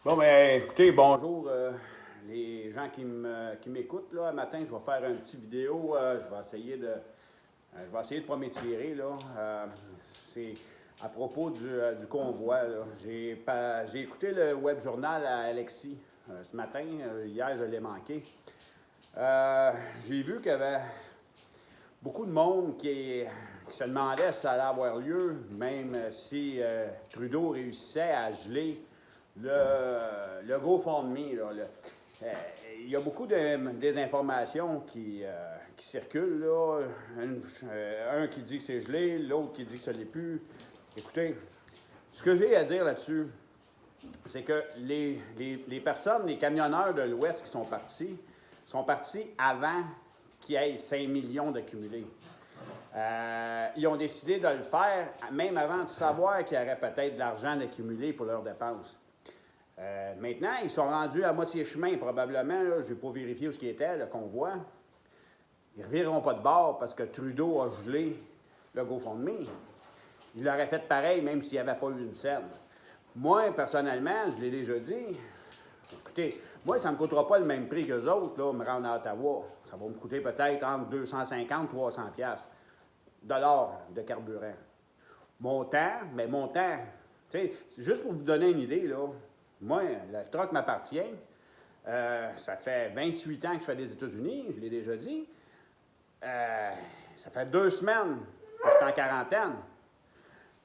Bon, ben, écoutez, bonjour les gens qui m'écoutent. Là, matin, je vais faire une petite vidéo. Je vais essayer de pas m'étirer. Là. C'est à propos du convoi. J'ai écouté le web journal à Alexis ce matin. Hier, je l'ai manqué. J'ai vu qu'il y avait beaucoup de monde qui se demandait si ça allait avoir lieu, même si Trudeau réussissait à geler le GoFundMe. Là, il y a beaucoup de désinformations qui circulent. Là. Un qui dit que c'est gelé, l'autre qui dit que ça ne l'est plus. Écoutez, ce que j'ai à dire là-dessus, c'est que les personnes, les camionneurs de l'Ouest qui sont partis avant qu'il y ait 5 millions d'accumulés. Ils ont décidé de le faire même avant de savoir qu'il y aurait peut-être de l'argent d'accumuler pour leurs dépenses. Maintenant, ils sont rendus à moitié chemin, probablement. Là, je n'ai pas vérifié où ce qui était, le convoi. Ils ne revireront pas de bord parce que Trudeau a gelé le GoFundMe. Il l'aurait fait pareil, même s'il n'y avait pas eu une scène. Moi, personnellement, je l'ai déjà dit, écoutez, moi, ça ne me coûtera pas le même prix qu'eux autres, là, me rendre à Ottawa. Ça va me coûter peut-être entre 250 et 300 dollars de carburant. Mon temps, tu sais, juste pour vous donner une idée, là, moi, le truck m'appartient. Ça fait 28 ans que je fais des États-Unis, je l'ai déjà dit. Ça fait 2 semaines que je suis en quarantaine.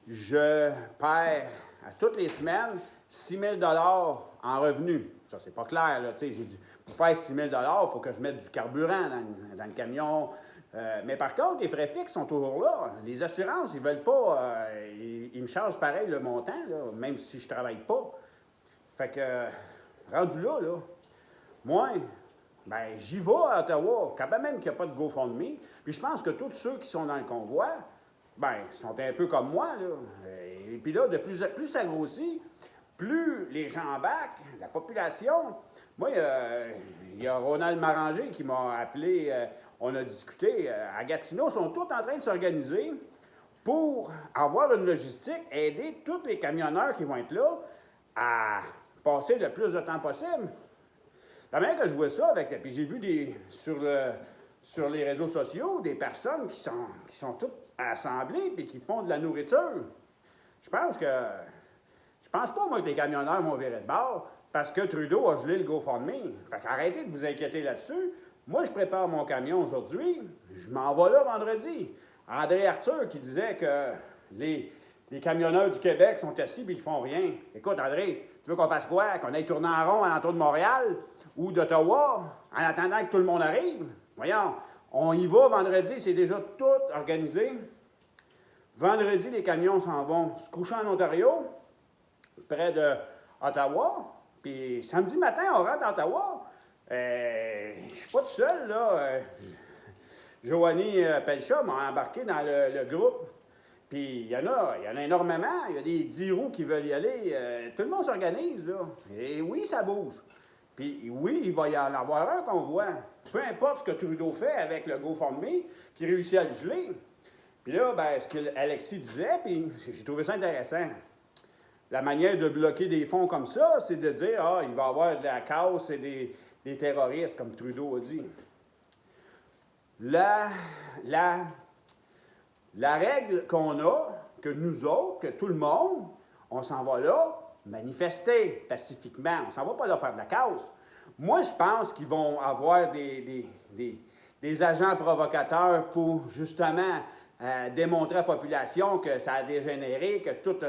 Je perds à toutes les semaines 6 000 en revenus. Ça, c'est pas clair, là. Tu sais, pour faire 6 000 il faut que je mette du carburant dans le camion. Mais par contre, les frais fixes sont toujours là. Les assurances, ils veulent pas. Ils me chargent pareil le montant, là, même si je travaille pas. Fait que, rendu là, moi, ben, j'y vais à Ottawa, quand même qu'il n'y a pas de GoFundMe. Puis je pense que tous ceux qui sont dans le convoi, ben, sont un peu comme moi, là. Et puis là, de plus ça grossit, plus les gens embarquent, la population. Moi, il y a Ronald Maranger qui m'a appelé, on a discuté. À Gatineau, ils sont tous en train de s'organiser pour avoir une logistique, aider tous les camionneurs qui vont être là à passer le plus de temps possible. La manière que je vois ça, puis j'ai vu sur les réseaux sociaux des personnes qui sont toutes assemblées et qui font de la nourriture. Je pense pas, moi, que les camionneurs vont virer de bord parce que Trudeau a gelé le GoFundMe. Fait qu'arrêtez de vous inquiéter là-dessus. Moi, je prépare mon camion aujourd'hui. Je m'en vais là vendredi. André Arthur qui disait que les camionneurs du Québec sont assis et ils font rien. Écoute, André, tu veux qu'on fasse quoi? Qu'on aille tourner en rond à l'entour de Montréal ou d'Ottawa en attendant que tout le monde arrive? Voyons, on y va vendredi, c'est déjà tout organisé. Vendredi, les camions s'en vont se coucher en Ontario, près d'Ottawa. Puis samedi matin, on rentre à Ottawa. Je ne suis pas tout seul, là. Joanie Pelcha m'a embarqué dans le groupe. Puis il y en a énormément. Il y a des 10 roues qui veulent y aller. Tout le monde s'organise, là. Et oui, ça bouge. Puis oui, il va y en avoir un qu'on voit. Peu importe ce que Trudeau fait avec le GoFundMe, qui réussit à le geler. Puis là, ben, ce que Alexis disait, puis j'ai trouvé ça intéressant. La manière de bloquer des fonds comme ça, c'est de dire, il va y avoir de la casse et des terroristes, comme Trudeau a dit. La règle qu'on a, que nous autres, que tout le monde, on s'en va là manifester pacifiquement. On ne s'en va pas là faire de la casse. Moi, je pense qu'ils vont avoir des agents provocateurs pour justement démontrer à la population que ça a dégénéré, que tout...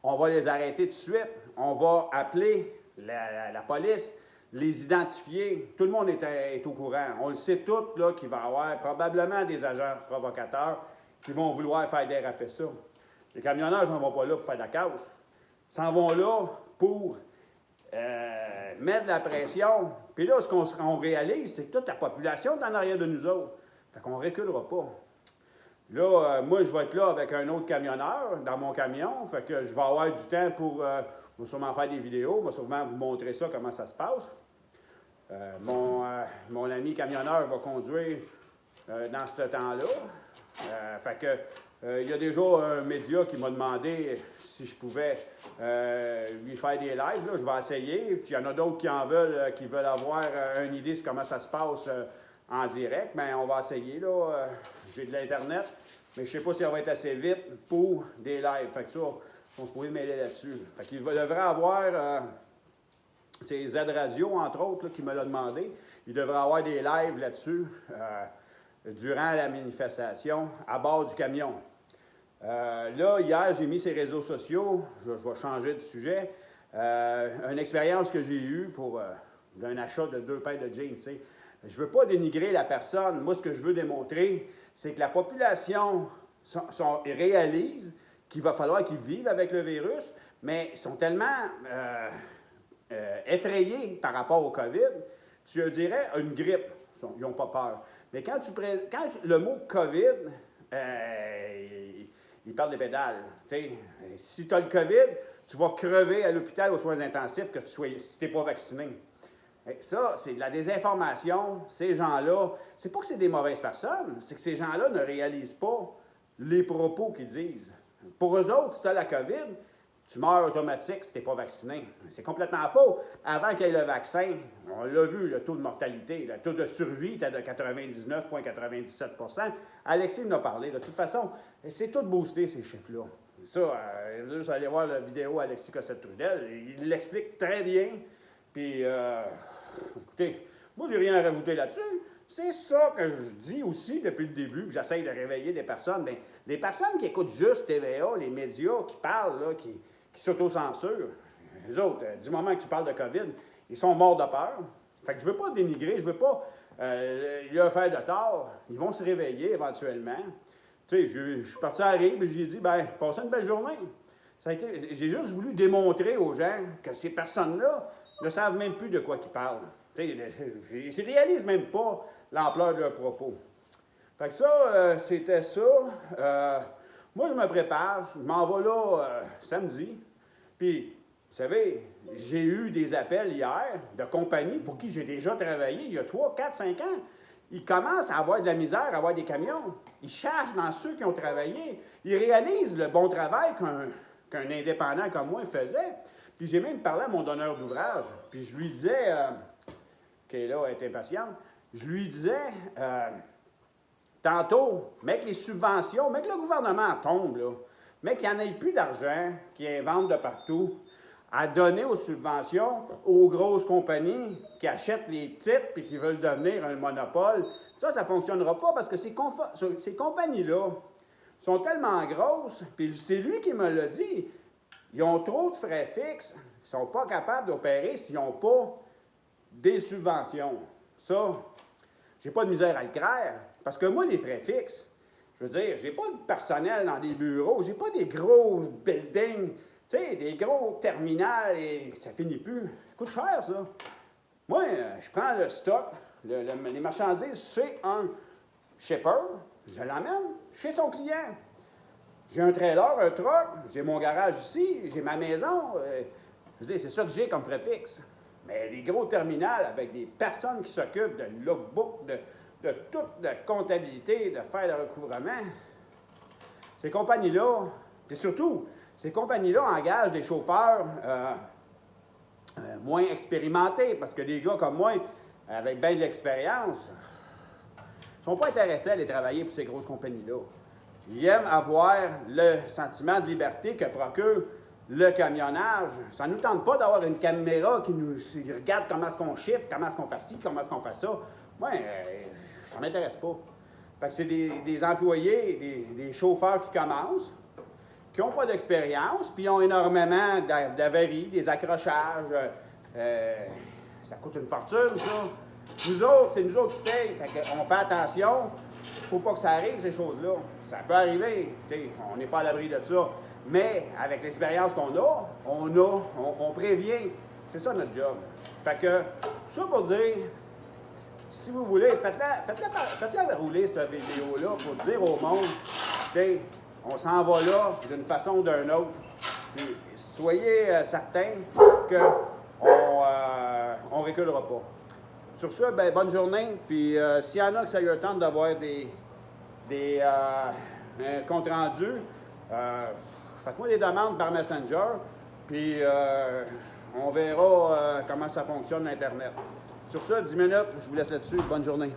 on va les arrêter tout de suite. On va appeler la police, les identifier. Tout le monde est au courant. On le sait tous là, qu'il va y avoir probablement des agents provocateurs qui vont vouloir faire déraper ça. Les camionneurs ne s'en vont pas là pour faire de la casse. Ils s'en vont là pour mettre de la pression. Puis là, ce qu'on réalise, c'est que toute la population est en arrière de nous autres. Fait qu'on ne reculera pas. Là, moi, je vais être là avec un autre camionneur dans mon camion. Fait que je vais avoir du temps pour sûrement faire des vidéos. Je vais sûrement vous montrer ça, comment ça se passe. Mon ami camionneur va conduire dans ce temps-là. Fait que Il y a déjà un média qui m'a demandé si je pouvais lui faire des lives. Là. Je vais essayer. Il y en a d'autres qui veulent avoir une idée de comment ça se passe en direct. Mais on va essayer. Là. J'ai de l'Internet, mais je ne sais pas si ça va être assez vite pour des lives. Fait que ça, on se pourrait mêler là-dessus. Fait qu'il devrait avoir... c'est Z-Radio, entre autres, là, qui me l'a demandé. Il devrait avoir des lives là-dessus durant la manifestation à bord du camion. Là, hier, j'ai mis ces réseaux sociaux, je vais changer de sujet, une expérience que j'ai eue pour d'un achat de 2 paires de jeans. T'sais. Je ne veux pas dénigrer la personne. Moi, ce que je veux démontrer, c'est que la population réalise qu'il va falloir qu'ils vivent avec le virus, mais ils sont tellement effrayés par rapport au COVID, tu dirais une grippe. Ils n'ont pas peur. Mais quand le mot COVID, il parle des pédales. T'sais, si tu as le COVID, tu vas crever à l'hôpital aux soins intensifs si tu n'es pas vacciné. Et ça, c'est de la désinformation. Ces gens-là, c'est pas que c'est des mauvaises personnes, c'est que ces gens-là ne réalisent pas les propos qu'ils disent. Pour eux autres, si tu as la COVID, tu meurs automatique si tu n'es pas vacciné. C'est complètement faux. Avant qu'il y ait le vaccin, on l'a vu, le taux de mortalité, le taux de survie était de 99,97 %. Alexis m'en a parlé. De toute façon, c'est tout boosté, ces chiffres-là. Ça, vous allez voir la vidéo Alexis Cossette-Trudel, il l'explique très bien. Puis, écoutez, moi, je n'ai rien à rajouter là-dessus. C'est ça que je dis aussi depuis le début, que j'essaie de réveiller des personnes. Bien, les personnes qui écoutent juste TVA, les médias qui parlent, là, qui s'autocensurent, les autres, du moment que tu parles de COVID, ils sont morts de peur. Fait que je ne veux pas dénigrer, je ne veux pas leur faire de tort. Ils vont se réveiller éventuellement. Tu sais, je suis parti à Rive et je lui ai dit, bien, passez une belle journée. J'ai juste voulu démontrer aux gens que ces personnes-là ne savent même plus de quoi ils parlent. Ils ne réalisent même pas l'ampleur de leurs propos. Fait que ça, c'était ça. Moi, je me prépare, je m'en vais là samedi. Puis, vous savez, j'ai eu des appels hier de compagnies pour qui j'ai déjà travaillé il y a 3, 4, 5 ans. Ils commencent à avoir de la misère, à avoir des camions. Ils cherchent dans ceux qui ont travaillé. Ils réalisent le bon travail qu'un indépendant comme moi faisait. Puis j'ai même parlé à mon donneur d'ouvrage. Puis je lui disais, Kayla est impatiente, je lui disais, tantôt, mec, les subventions, mec, le gouvernement tombe, là. Mec, il n'y en ait plus d'argent, qui inventent de partout, à donner aux subventions aux grosses compagnies qui achètent les petites puis qui veulent devenir un monopole. Ça ne fonctionnera pas parce que ces compagnies-là sont tellement grosses, puis c'est lui qui me l'a dit, ils ont trop de frais fixes, ils ne sont pas capables d'opérer s'ils n'ont pas des subventions. Ça, j'ai pas de misère à le croire, parce que moi, les frais fixes, je veux dire, j'ai pas de personnel dans des bureaux, j'ai pas des gros buildings, tu sais, des gros terminals, et ça finit plus. Ça coûte cher, ça. Moi, je prends le stock, les marchandises chez un shipper, je l'emmène chez son client. J'ai un trailer, un truck, j'ai mon garage ici, j'ai ma maison. Je veux dire, c'est ça que j'ai comme frais fixe. Mais les gros terminals avec des personnes qui s'occupent de logbook, de toute la comptabilité, de faire le recouvrement, ces compagnies-là, puis surtout, ces compagnies-là engagent des chauffeurs moins expérimentés, parce que des gars comme moi, avec bien de l'expérience, ne sont pas intéressés à aller travailler pour ces grosses compagnies-là. Ils aiment avoir le sentiment de liberté que procure le camionnage. Ça ne nous tente pas d'avoir une caméra qui nous regarde comment est-ce qu'on chiffre, comment est-ce qu'on fait ci, comment est-ce qu'on fait ça. Moi, ça ne m'intéresse pas. Fait que c'est des employés, des chauffeurs qui commencent, qui n'ont pas d'expérience, puis ont énormément d'avaries, des accrochages. Ça coûte une fortune, ça. Nous autres, c'est nous autres qui payent. Fait qu'on fait attention. Il ne faut pas que ça arrive, ces choses-là. Ça peut arriver. T'sais, on n'est pas à l'abri de ça. Mais avec l'expérience qu'on a, on prévient. C'est ça notre job. Fait que, ça pour dire, si vous voulez, faites-la rouler, cette vidéo-là, pour dire au monde, on s'en va là d'une façon ou d'une autre. Puis, soyez certains qu'on ne reculera pas. Sur ça, ben, bonne journée. Puis s'il y en a que ça leur tente d'avoir un compte rendu, faites-moi des demandes par Messenger, puis on verra comment ça fonctionne l'Internet. Sur ça, 10 minutes, je vous laisse là-dessus. Bonne journée.